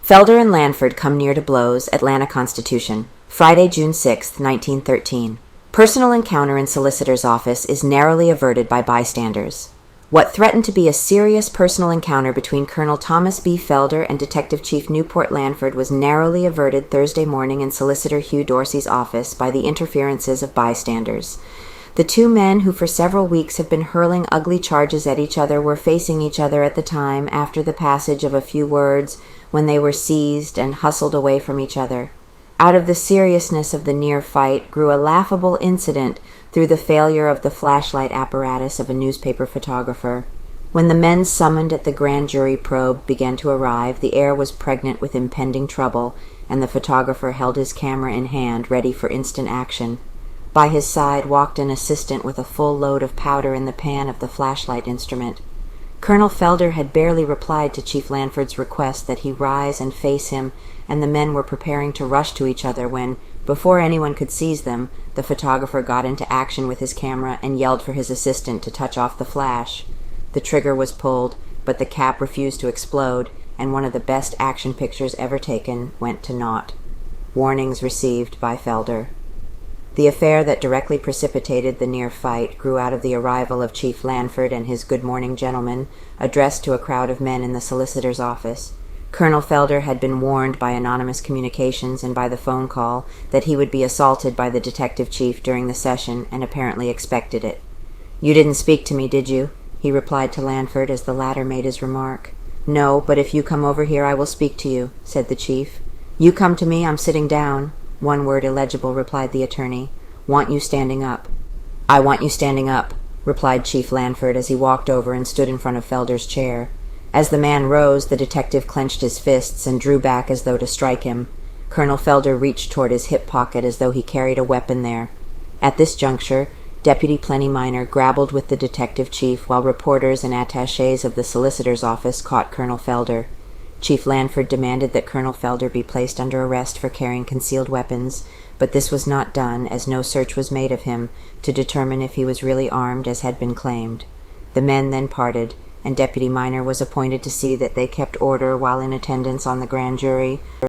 Felder and Lanford come near to blows. Atlanta Constitution. Friday, June 6, 1913. Personal encounter in solicitor's office is narrowly averted by bystanders. What threatened to be a serious personal encounter between Colonel Thomas B. Felder and Detective Chief Newport Lanford was narrowly averted Thursday morning in Solicitor Hugh Dorsey's office by the interferences of bystanders. The two men who for several weeks have been hurling ugly charges at each other were facing each other at the time after the passage of a few words when they were seized and hustled away from each other. Out of the seriousness of the near fight grew a laughable incident through the failure of the flashlight apparatus of a newspaper photographer. When the men summoned at the grand jury probe began to arrive, the air was pregnant with impending trouble, and the photographer held his camera in hand, ready for instant action. By his side walked an assistant with a full load of powder in the pan of the flashlight instrument. Colonel Felder had barely replied to Chief Lanford's request that he rise and face him, and the men were preparing to rush to each other when, before anyone could seize them, the photographer got into action with his camera and yelled for his assistant to touch off the flash. The trigger was pulled, but the cap refused to explode, and one of the best action pictures ever taken went to naught. Warnings received by Felder. The affair that directly precipitated the near fight grew out of the arrival of Chief Lanford and his good morning gentleman, addressed to a crowd of men in the solicitor's office. Colonel Felder had been warned by anonymous communications and by the phone call that he would be assaulted by the detective chief during the session, and apparently expected it. "You didn't speak to me, did you?" he replied to Lanford as the latter made his remark. "No, but if you come over here I will speak to you," said the chief. "You come to me, I'm sitting down." "One word illegible," replied the attorney. "Want you standing up." "I want you standing up," replied Chief Lanford as he walked over and stood in front of Felder's chair. As the man rose, the detective clenched his fists and drew back as though to strike him. Colonel Felder reached toward his hip pocket as though he carried a weapon there. At this juncture, Deputy Plenty Minor grappled with the detective chief while reporters and attachés of the solicitor's office caught Colonel Felder. Chief Lanford demanded that Colonel Felder be placed under arrest for carrying concealed weapons, but this was not done, as no search was made of him to determine if he was really armed as had been claimed. The men then parted, and Deputy Minor was appointed to see that they kept order while in attendance on the grand jury.